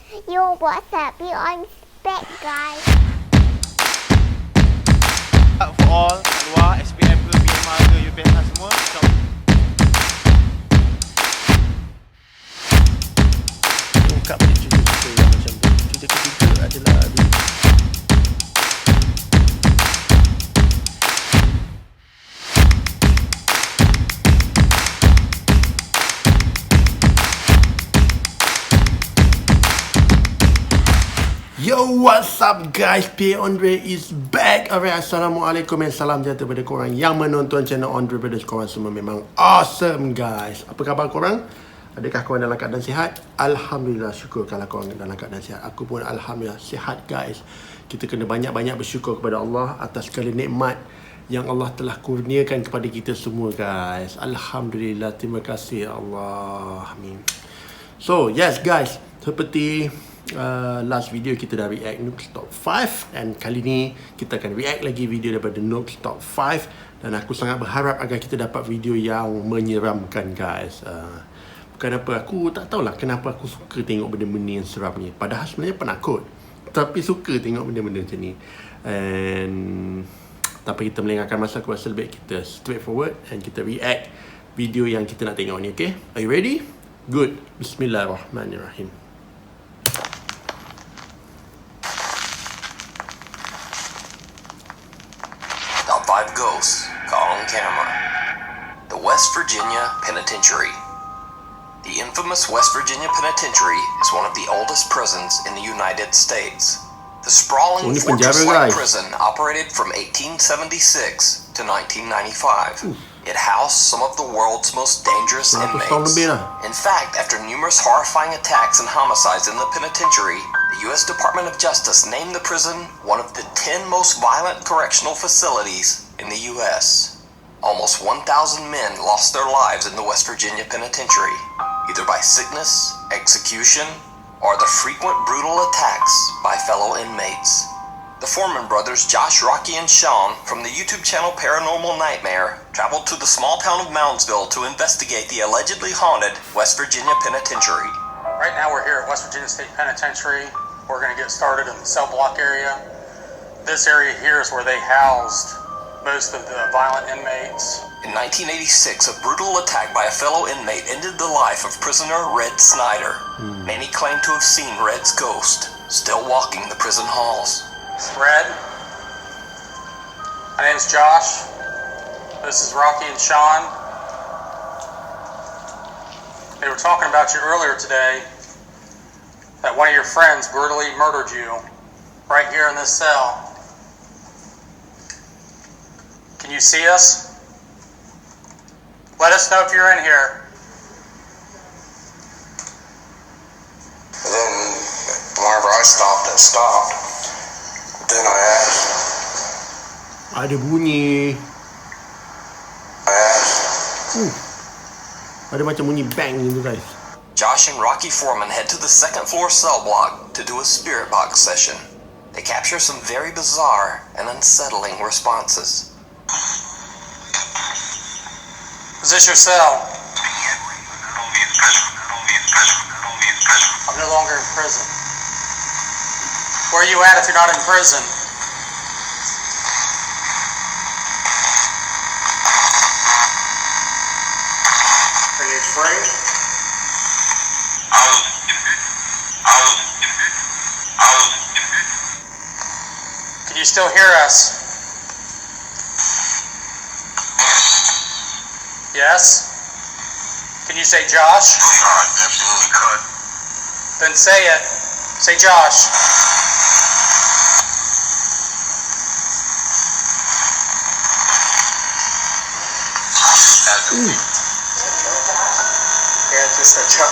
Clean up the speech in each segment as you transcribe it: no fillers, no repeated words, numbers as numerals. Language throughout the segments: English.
Yo, what's up? You on spec, guys. For all kat luar, SPM ke, PMA ke, UPSA semua, ungkap balik cerita-cerita yang macam tu. Cerita ketiga adalah Yo, what's up guys? P. Andre is back. Alright, Assalamualaikum and salam sejahtera kepada korang yang menonton channel Andre Brothers. Korang semua memang awesome guys. Apa khabar korang? Adakah korang dalam keadaan sihat? Alhamdulillah, syukur kalau korang dalam keadaan sihat. Aku pun Alhamdulillah sihat guys. Kita kena banyak-banyak bersyukur kepada Allah atas segala nikmat yang Allah telah kurniakan kepada kita semua guys. Alhamdulillah, terima kasih Allah. Amin. So yes guys, seperti last video kita dah react Nooks Top 5, dan kali ni kita akan react lagi video daripada Nooks Top 5, dan aku sangat berharap agar kita dapat video yang menyeramkan guys. Bukan apa, aku tak tahulah kenapa aku suka tengok benda-benda yang seram ni, padahal sebenarnya penakut, tapi suka tengok benda-benda macam ni. And tanpa kita melengahkan masa, aku rasa lebih baik kita straight forward and kita react video yang kita nak tengok ni. Okay, are you ready? Good. Bismillahirrahmanirrahim. Top 5 Ghosts Caught on Camera. The West Virginia Penitentiary. The infamous West Virginia Penitentiary is one of the oldest prisons in the United States. The sprawling fortress-like prison operated from 1876 to 1995. It housed some of the world's most dangerous inmates. In fact, after numerous horrifying attacks and homicides in the penitentiary, the U.S. Department of Justice named the prison one of the 10 most violent correctional facilities in the U.S. Almost 1,000 men lost their lives in the West Virginia Penitentiary, either by sickness, execution, or the frequent brutal attacks by fellow inmates. The Foreman brothers, Josh, Rocky, and Sean, from the YouTube channel Paranormal Nightmare, traveled to the small town of Moundsville to investigate the allegedly haunted West Virginia Penitentiary. Right now we're here at West Virginia State Penitentiary. We're going to get started in the cell block area. This area here is where they housed most of the violent inmates. In 1986, a brutal attack by a fellow inmate ended the life of prisoner Red Snyder. Many claim to have seen Red's ghost still walking the prison halls. Red, my name's Josh. This is Rocky and Sean. They were talking about you earlier today, that one of your friends brutally murdered you right here in this cell. Can you see us? Let us know if you're in here. Then whenever I stopped, it stopped. Then I asked. Ada bunyi. I asked. Ada macam bunyi bang gitu guys. Josh and Rocky Foreman head to the second floor cell block to do a spirit box session. They capture some very bizarre and unsettling responses. Is this your cell? I'm no longer in prison. Where are you at if you're not in prison? Are you afraid? Can you still hear us? Yes? Can you say Josh? Absolutely cut. Then say it. Say Josh.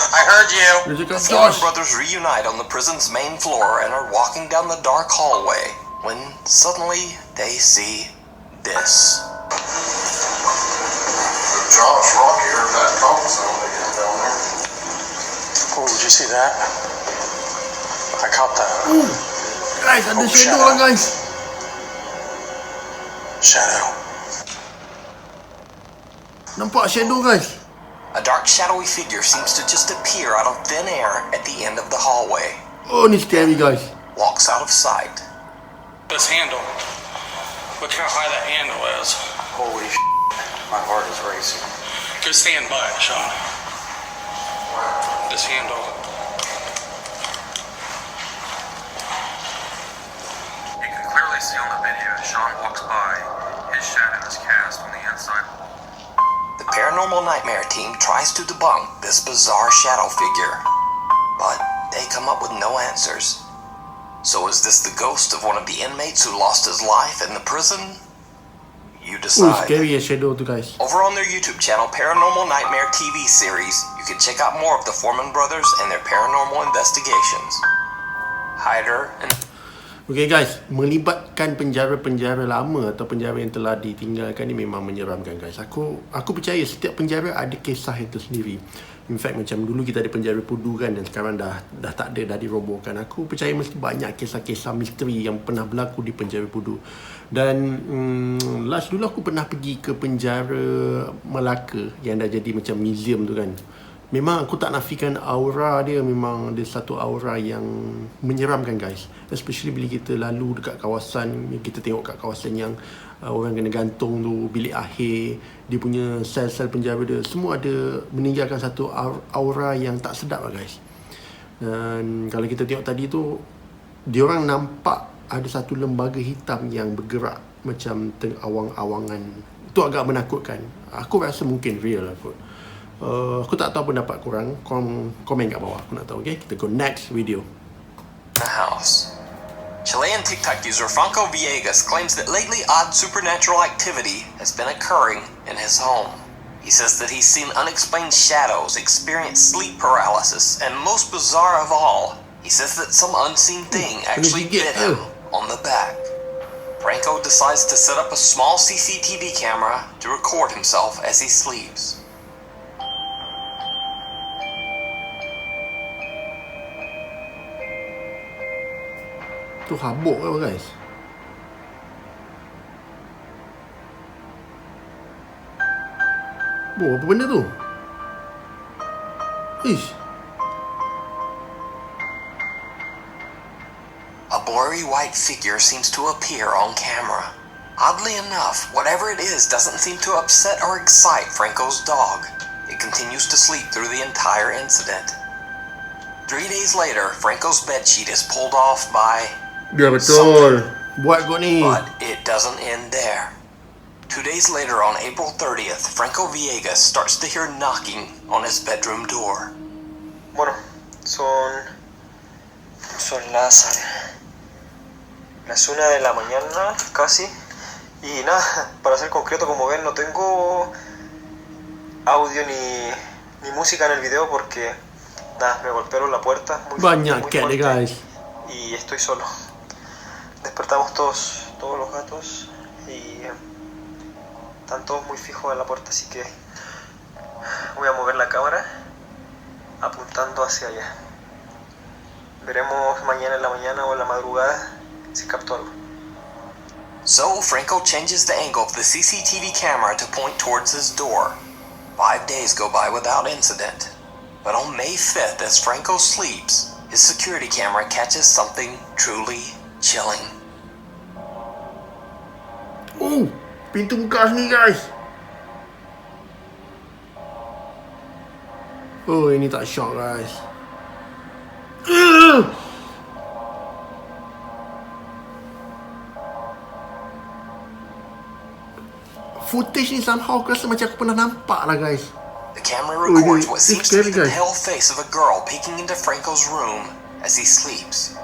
I heard you. The Foreman brothers reunite on the prison's main floor and are walking down the dark hallway when suddenly they see this. Josh, Rocky heard that coffin sound they got down there. Oh, did you see that? I caught that. Guys, ada shadow lah guys. Shadow. Nampak shadow guys. A dark shadowy figure seems to just appear out of thin air at the end of the hallway. Oh, ni scary guys. walks out of sight. This handle. Look how high that handle is. Holy sh**, my heart is racing. Go stand by it, Sean. This handle. You can clearly see on the video as Sean walks by, his shadow is cast on the inside wall. The paranormal nightmare team tries to debunk this bizarre shadow figure, but they come up with no answers. So is this the ghost of one of the inmates who lost his life in the prison? You Oh, decide. scary as shadow tu guys. Over on their YouTube channel, Paranormal Nightmare TV series, you can check out more of the Foreman brothers and their paranormal investigations. Hider and Okay guys, melibatkan penjara-penjara lama atau penjara yang telah ditinggalkan ni memang menyeramkan guys. Aku percaya setiap penjara ada kisah itu sendiri. In fact macam dulu kita ada penjara Pudu kan, dan sekarang dah tak ada, dah dirobohkan. Aku percaya mesti banyak kisah-kisah misteri yang pernah berlaku di penjara Pudu. Dan last dulu aku pernah pergi ke penjara Melaka yang dah jadi macam museum tu kan. Memang aku tak nafikan aura dia, memang ada satu aura yang menyeramkan guys. Especially bila kita lalu dekat kawasan, kita tengok kat kawasan yang orang kena gantung tu, bilik akhir, dia punya sel-sel penjara dia, semua ada meninggalkan satu aura yang tak sedap lah guys. Dan kalau kita tengok tadi tu, diorang nampak ada satu lembaga hitam yang bergerak macam awang-awangan. Itu agak menakutkan. Aku rasa mungkin real lah kot. Aku tak tahu pendapat korang. Komen kat bawah, aku nak tahu. Okay, kita go next video. the house. Chilean TikTok user Franco Villegas claims that lately odd supernatural activity has been occurring in his home. He says that he's seen unexplained shadows, experienced sleep paralysis, and most bizarre of all, he says that some unseen thing actually bit him on the back. Franco decides to set up a small CCTV camera to record himself as he sleeps. Tu habuk ke apa guys? Apa benda tu? Ish. A blurry white figure seems to appear on camera. Oddly enough, whatever it is doesn't seem to upset or excite Franco's dog. It continues to sleep through the entire incident. 3 days later, Franco's bedsheet is pulled off by Dia betul. Buat kot ni. But it doesn't end there. 2 days later, on April 30th, Franco Villegas starts to hear knocking on his bedroom door. Bueno, son las 1 de la mañana casi. Y nada, para ser concreto, como ven, no tengo audio ni música en el video porque nada, me golpearon la puerta muy Banyak cat fuerte guys. y estoy solo. Despertamos todos los gatos y están todos muy fijos en la puerta, así que voy a mover la cámara apuntando hacia allá. Veremos mañana en la mañana o en la madrugada si capto algo. So, Franco changes the angle of the CCTV camera to point towards his door. 5 days go by without incident. But on May 5th, as Franco sleeps, his security camera catches something truly chilling. Oh, pintu buka sini guys. Oh, ini tak shock guys. Footage ni somehow aku rasa macam aku pernah nampak lah guys. The camera records what it's seems to be scary, the guys. pale face of a girl peeking into Franco's room as he sleeps.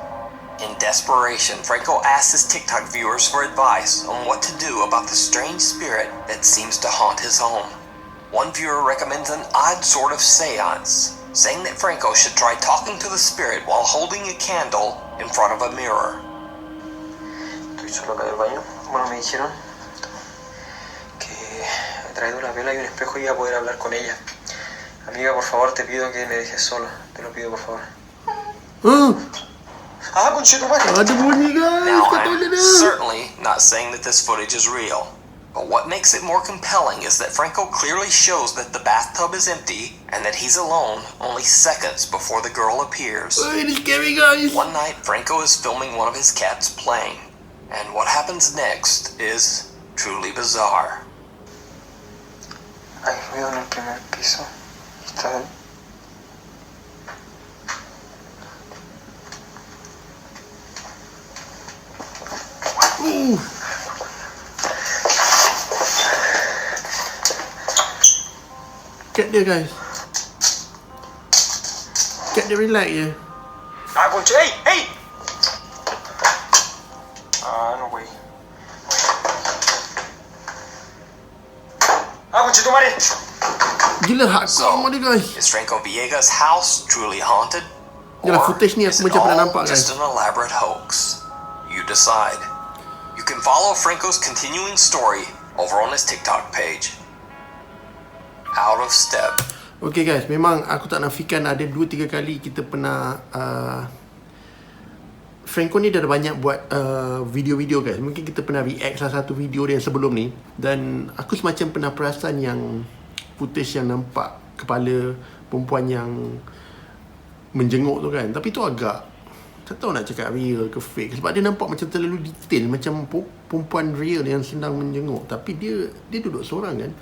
In desperation, Franco asks his TikTok viewers for advice on what to do about the strange spirit that seems to haunt his home. One viewer recommends an odd sort of seance, saying that Franco should try talking to the spirit while holding a candle in front of a mirror. Estoy solo acá del baño. Bueno, me dijeron que he traído una vela y un espejo y iba a poder hablar con ella. Amiga, por favor, te pido que me dejes solo. Te lo pido, por favor. ¡Ah, conchetumare! Ada bunyi guys Now, kat I'm toilet dia. certainly not saying that this footage is real. But what makes it more compelling is that Franco clearly shows that the bathtub is empty and that he's alone only seconds before the girl appears. Oh, it is scary, guys. One night, Franco is filming one of his cats playing, and what happens next is truly bizarre. Hay ruido en el primer piso. Está... Ooh. Cat dia, guys. Cat dia relax je. ¡Ah, Poncho! ¡Ey! ¡Ey! Ah, no, güey. ¡Ah, Poncho, tu madre! Gila hardcore dia, guys. Is Franco Villegas' house truly haunted? Yalah, Or footage ni is aku it macam pernah all nampak, guys. just an elaborate hoax? You decide. You can follow Franco's continuing story over on his TikTok page. Out of Step. Okay, guys, memang aku tak nafikan ada 2-3 kali kita pernah Franco ni dah ada banyak buat video-video, guys. Mungkin kita pernah react salah satu video dia yang sebelum ni. Dan aku semacam pernah perasan yang footage yang nampak kepala perempuan yang menjenguk tu kan. Tapi tu agak, tak tahu nak cakap real ke fake. Sebab dia nampak macam terlalu detail. Macam perempuan real yang sedang menjenguk. Tapi dia duduk seorang kan.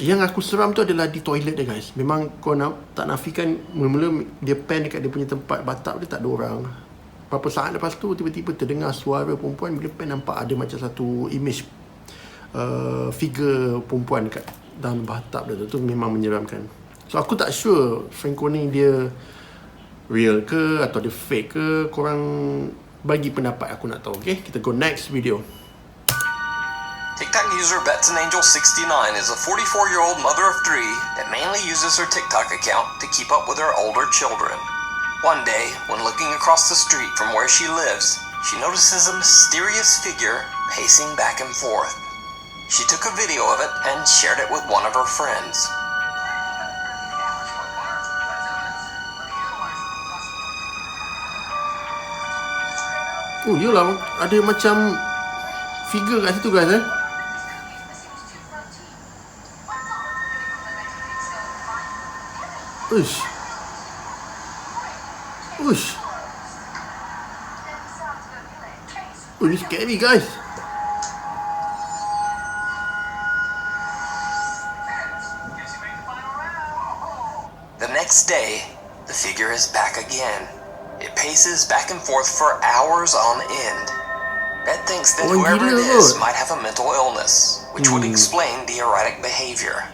Yang aku seram tu adalah di toilet dia, guys. Memang kau tak nafikan, mula-mula dia pan dekat dia punya tempat bathtub dia, tak ada orang. Berapa saat lepas tu tiba-tiba terdengar suara perempuan. Bila pan nampak ada macam satu image figure perempuan kat dalam bathtub dia tu memang menyeramkan. So aku tak sure Franco ni dia real ke atau dia fake ke. Korang bagi pendapat, aku nak tahu. Okay, kita go next video. TikTok user BetsAnAngel69 is a 44-year-old mother of 3 that mainly uses her TikTok account to keep up with her older children. One day, when looking across the street from where she lives, she notices a mysterious figure pacing back and forth. She took a video of it and shared it with one of her friends. Oh, yelah, ada macam figure kat situ, guys, Uish. Uish. Oh, ini scary, guys. The next day, the figure is back again. It paces back and forth for hours on end. Bet thinks that whoever it is might have a mental illness, which would explain the erratic behavior.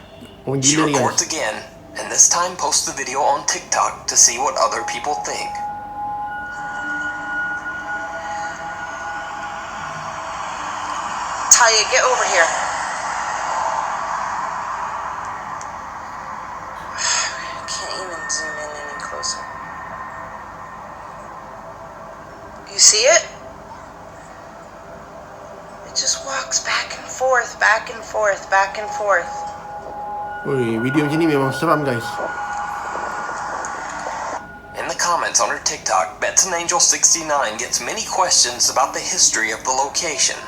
She records again, and this time posts the video on TikTok to see what other people think. Talia, get over here. Can't even zoom in any closer. You see it? It just walks back and forth, back and forth, back and forth. Oi, video macam ni memang seram, guys. In the comments on her TikTok, BetsAnAngel69 gets many questions about the history of the location.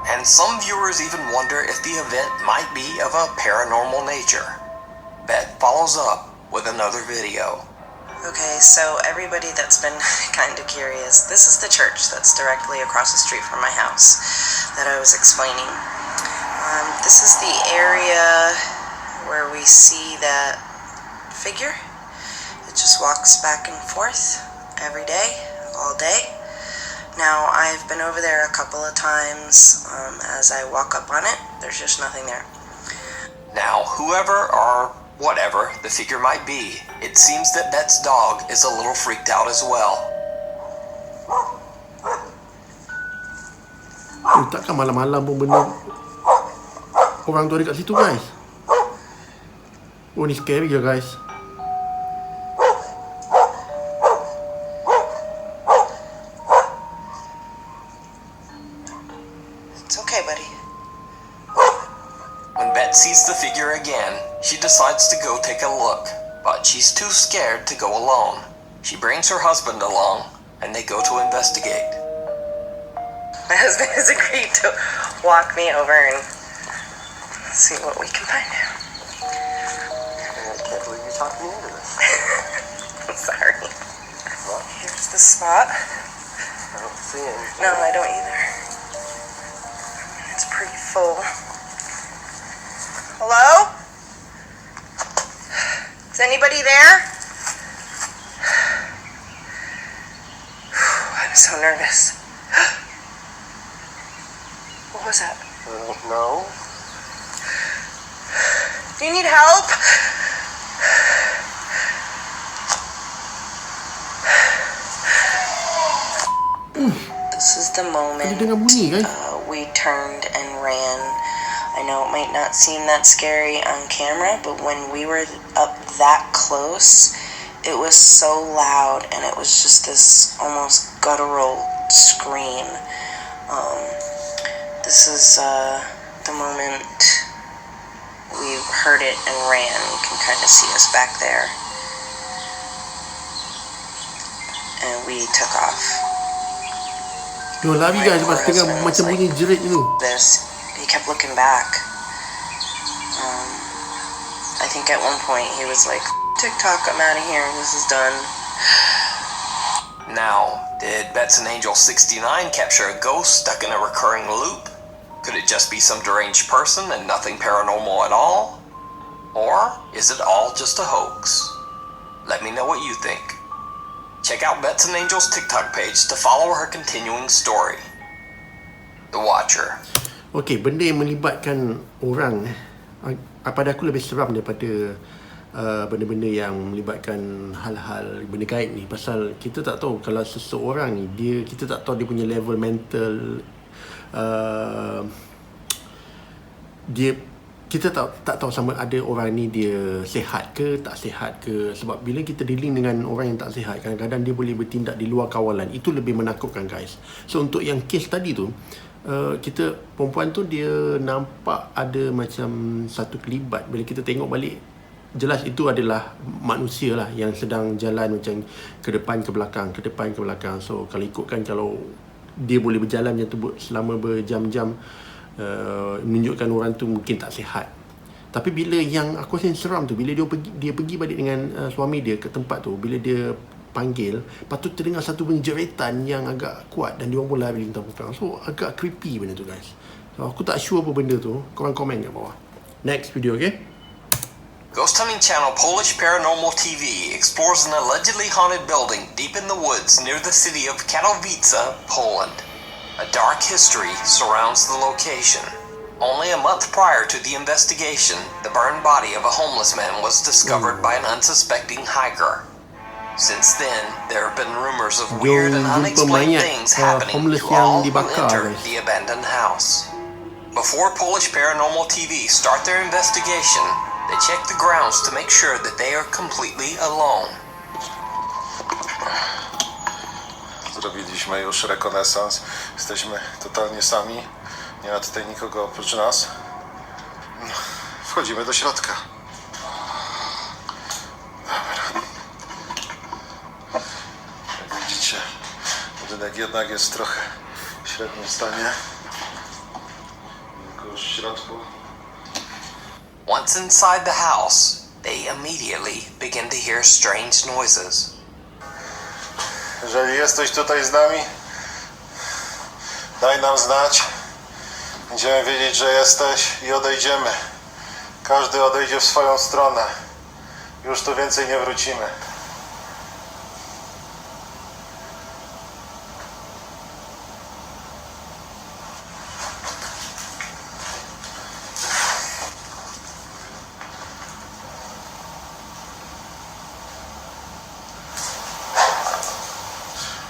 And some viewers even wonder if the event might be of a paranormal nature. Bet follows up with another video. Okay, so everybody that's been kind of curious, this is the church that's directly across the street from my house that I was explaining. This is the area where we see that figure. It just walks back and forth every day, all day. Now, I've been over there a couple of times. As I walk up on it, there's just nothing there. Now, whoever or whatever the figure might be, it seems that Bet's dog is a little freaked out as well. Oh, takkan malam-malam pun benda orang tu ada kat situ, guys. Oh, ni scary je, guys. It's okay, buddy. When Bet sees the figure again, she decides to go take a look, but she's too scared to go alone. She brings her husband along, and they go to investigate. My husband has agreed to walk me over and see what we can find. I can't believe you talked me into this. I'm sorry. What? Here's the spot. I don't see anything. No, I don't either. It's pretty full. Hello? Is anybody there? I'm so nervous. What was that? I don't know. Do you need help? This is the moment Tadi dengar bunyi kan? we turned and ran. I know it might not seem that scary on camera, but when we were up that close, it was so loud and it was just this almost guttural scream. This is the moment we heard it and ran. You can kind of see us back there. And we took off. Dia lari guys lepas tengah macam bunyi jerit tu. This, he kept looking back. I think at one point he was like, TikTok, I'm out of here, this is done. Now, did Bets and Angel 69 capture a ghost stuck in a recurring loop? Could it just be some deranged person and nothing paranormal at all? Or is it all just a hoax? Let me know what you think. Check out Bets and Angel's TikTok page to follow her continuing story. The Watcher. Okey, benda yang melibatkan orang pada aku lebih seram daripada benda-benda yang melibatkan hal-hal benda gaib ni. Pasal kita tak tahu kalau seseorang ni kita tak tahu dia punya level mental, kita tak tahu sama ada orang ni dia sihat ke tak sihat ke. Sebab bila kita dealing dengan orang yang tak sihat, kadang-kadang dia boleh bertindak di luar kawalan. Itu lebih menakutkan guys. So untuk yang kes tadi tu, kita perempuan tu dia nampak ada macam satu kelibat. Bila kita tengok balik, jelas itu adalah manusia lah yang sedang jalan macam ke depan ke belakang, ke depan ke belakang. So kalau ikutkan, kalau dia boleh berjalan macam tu selama berjam-jam, menunjukkan orang tu mungkin tak sihat. Tapi bila yang aku rasa yang seram tu, bila dia pergi balik dengan suami dia ke tempat tu, bila dia panggil, lepas tu terdengar satu bunyi jeritan yang agak kuat dan dia orang pun lari lintang belakang. So agak creepy benda tu guys. So aku tak sure apa benda tu. Korang komen kat bawah. Next video, okay? Ghost hunting channel Polish Paranormal TV explores an allegedly haunted building deep in the woods near the city of Katowice, Poland. A dark history surrounds the location. Only a month prior to the investigation, the burned body of a homeless man was discovered by an unsuspecting hiker. Since then, there have been rumors of weird and unexplained things happening to all who enter the abandoned house. Before Polish Paranormal TV start their investigation, they check the grounds to make sure that they are completely alone. Zrobiliśmy już rekonesans. Jesteśmy totalnie sami. Nie ma tutaj nikogo oprócz nas. Wchodzimy do środka. Dobra. Jak widzicie, budynek jednak jest trochę w średnim stanie. Tylko już w środku. Once inside the house, they immediately begin to hear strange noises. Jeżeli jesteś tutaj z nami, daj nam znać. Będziemy wiedzieć, że jesteś i odejdziemy. Każdy odejdzie w swoją stronę. Już tu więcej nie wrócimy.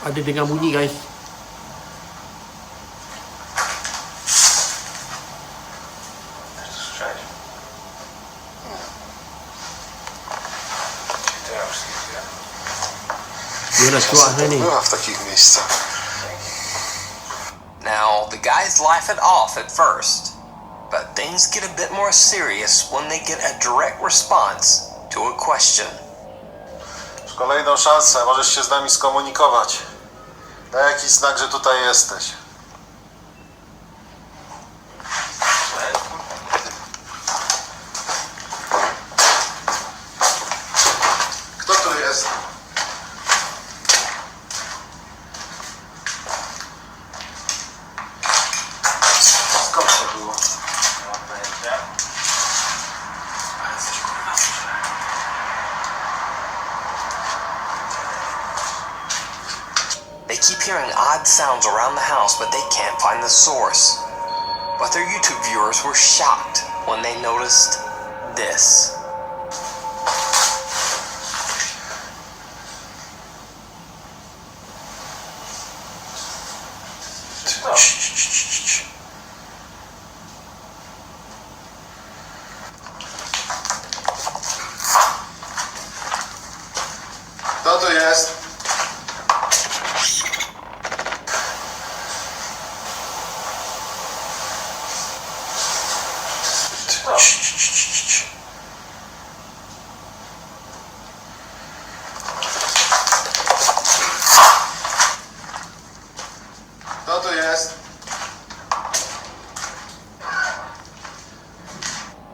Ada dengar bunyi guys. Była w takich miejscach. Now, the guys laugh it off at first, but things get a bit more serious when they get a direct response to a question. Masz kolejną szansę, możesz się z nami skomunikować. Daj jakiś znak, że tutaj jesteś. They keep hearing odd sounds around the house, but they can't find the source. But their YouTube viewers were shocked when they noticed this. Kto tu jest? Kto tu jest?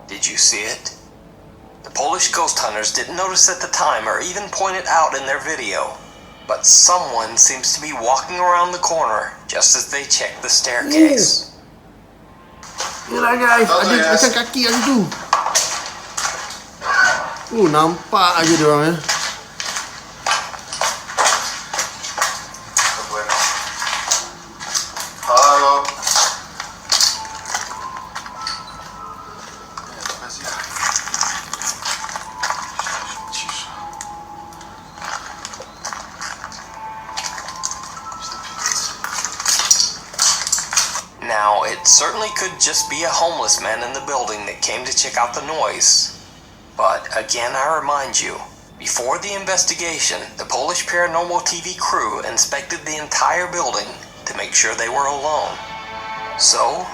Did you see it? The Polish ghost hunters didn't notice at the time or even point it out in their video. But someone seems to be walking around the corner just as they check the staircase. Itulah guys, ada macam kaki kat situ. Nampak aja dia orang Halo. Now, it certainly could just be a homeless man in the building that came to check out the noise. But again, I remind you, before the investigation, the Polish Paranormal TV crew inspected the entire building to make sure they were alone. So,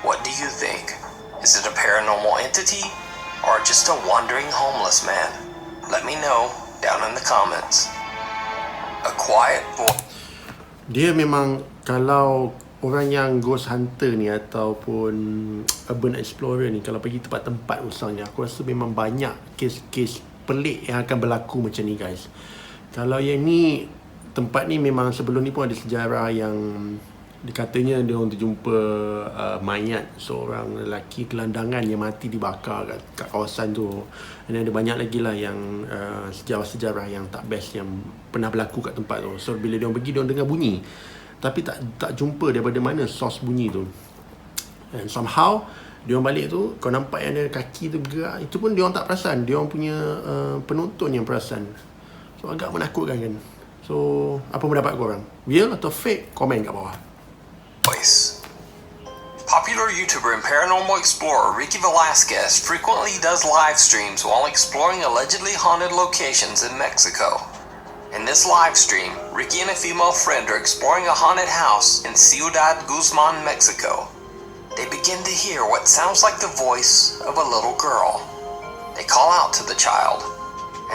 what do you think? Is it a paranormal entity or just a wandering homeless man? Let me know down in the comments. A quiet voice. Dia memang, kalau orang yang ghost hunter ni ataupun urban explorer ni, kalau pergi tempat-tempat usahanya, aku rasa memang banyak kes-kes pelik yang akan berlaku macam ni guys. Kalau yang ni, tempat ni memang sebelum ni pun ada sejarah yang dikatanya dia orang terjumpa mayat seorang lelaki gelandangan yang mati dibakar kat kawasan tu. Dan ada banyak lagi lah yang sejarah-sejarah yang tak best yang pernah berlaku kat tempat tu. So bila dia orang pergi, dia orang dengar bunyi, tapi tak jumpa daripada mana source bunyi tu. And somehow dia orang balik tu, kau nampak yang ada kaki tu bergerak, itu pun dia orang tak perasan, dia orang punya penonton yang perasan. So agak menakutkan kan. So apa pendapat korang? Real atau fake? Komen kat bawah. Popular YouTuber and paranormal explorer Ricky Velasquez frequently does live streams while exploring allegedly haunted locations in Mexico. In this live stream, Ricky and a female friend are exploring a haunted house in Ciudad Guzman, Mexico. They begin to hear what sounds like the voice of a little girl. They call out to the child,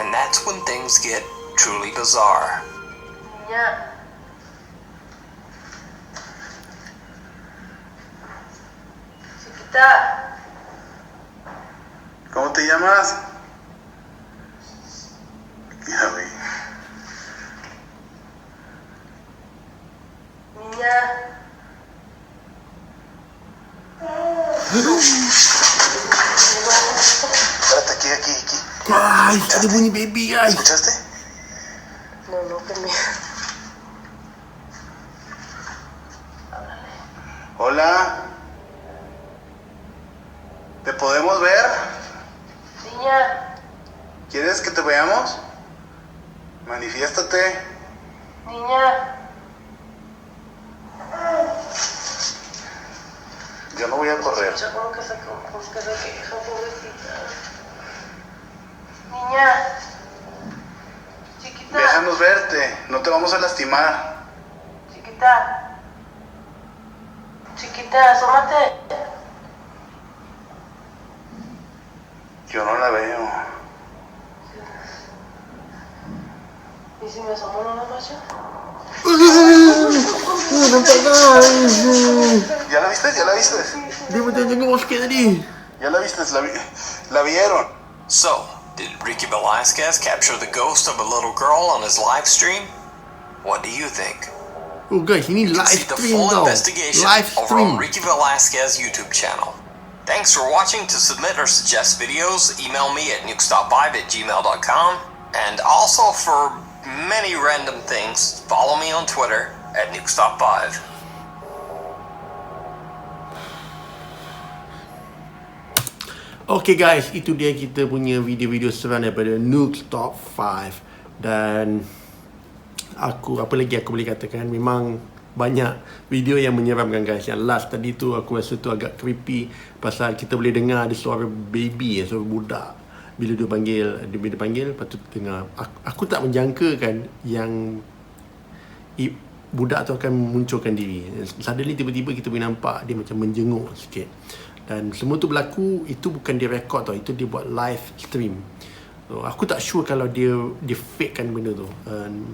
and that's when things get truly bizarre. Yeah. Chiquita. ¿Cómo te llamas? Ya vi. Niña. Espérate, aquí. Guys, ada bunyi baby guys. ¿Escuchaste? No, que me... Hola. ¿Te podemos ver? Niña. ¿Quieres que te veamos? Manifiéstate. Niña. Yo no voy a correr. Escucha como que se queja, pobrecita. Niña. Chiquita. Déjanos verte, no te vamos a lastimar. Chiquita. Chiquita, asómate. Yo no la veo. ¿Y si me asomo nada más yo? ¿Ya la viste? Dia macam jenguk sikit tadi. ¿Ya la viste? La vieron. So, did Ricky Velasquez capture the ghost of a little girl on his live stream? What do you think? Oh guys, ini You can live see the stream full tau. investigation Live over on stream. Ricky Velasquez YouTube channel. Thanks for watching. To submit or suggest videos, email me at nukes.vibe@gmail.com. And also for many random things, follow me on Twitter at Nuke Stop 5. Okay guys, itu dia kita punya video-video seram daripada Nuke Top 5. Dan apa lagi aku boleh katakan, memang banyak video yang menyeramkan guys. Yang last tadi tu aku rasa tu agak creepy, pasal kita boleh dengar ada suara baby, suara budak bila dia panggil, lepas tu dengar. Aku tak menjangkakan yang budak tu akan munculkan diri. Suddenly tiba-tiba kita boleh nampak dia macam menjenguk sikit. Dan semua tu berlaku, itu bukan dia record tau, itu dia buat live stream. So, aku tak sure kalau dia fakekan benda tu.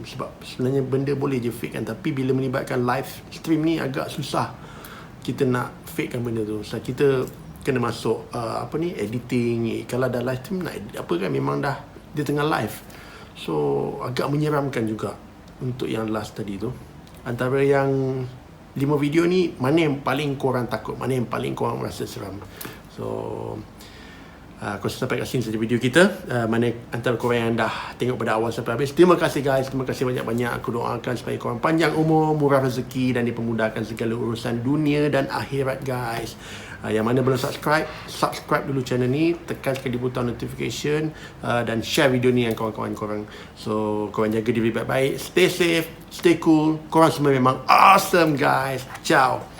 Sebab sebenarnya benda boleh je fakekan, tapi bila melibatkan live stream ni agak susah kita nak fakekan benda tu. So, kita kena masuk editing. Kalau dah live stream nak edit apa kan, memang dah dia tengah live. So agak menyeramkan juga untuk yang last tadi tu. Antara yang 5 video ni, mana yang paling korang takut, mana yang paling korang rasa seram? So aku rasa sampai kat sini saja video kita. Mana antara korang yang dah tengok pada awal sampai habis, terima kasih guys, terima kasih banyak-banyak. Aku doakan supaya korang panjang umur, murah rezeki, dan dipermudahkan segala urusan dunia dan akhirat guys. Yang mana belum subscribe dulu channel ni, tekan sekali butang notification, dan share video ni dengan kawan-kawan korang. So korang jaga diri baik-baik, stay safe, stay cool. Korang semua memang awesome guys. Ciao.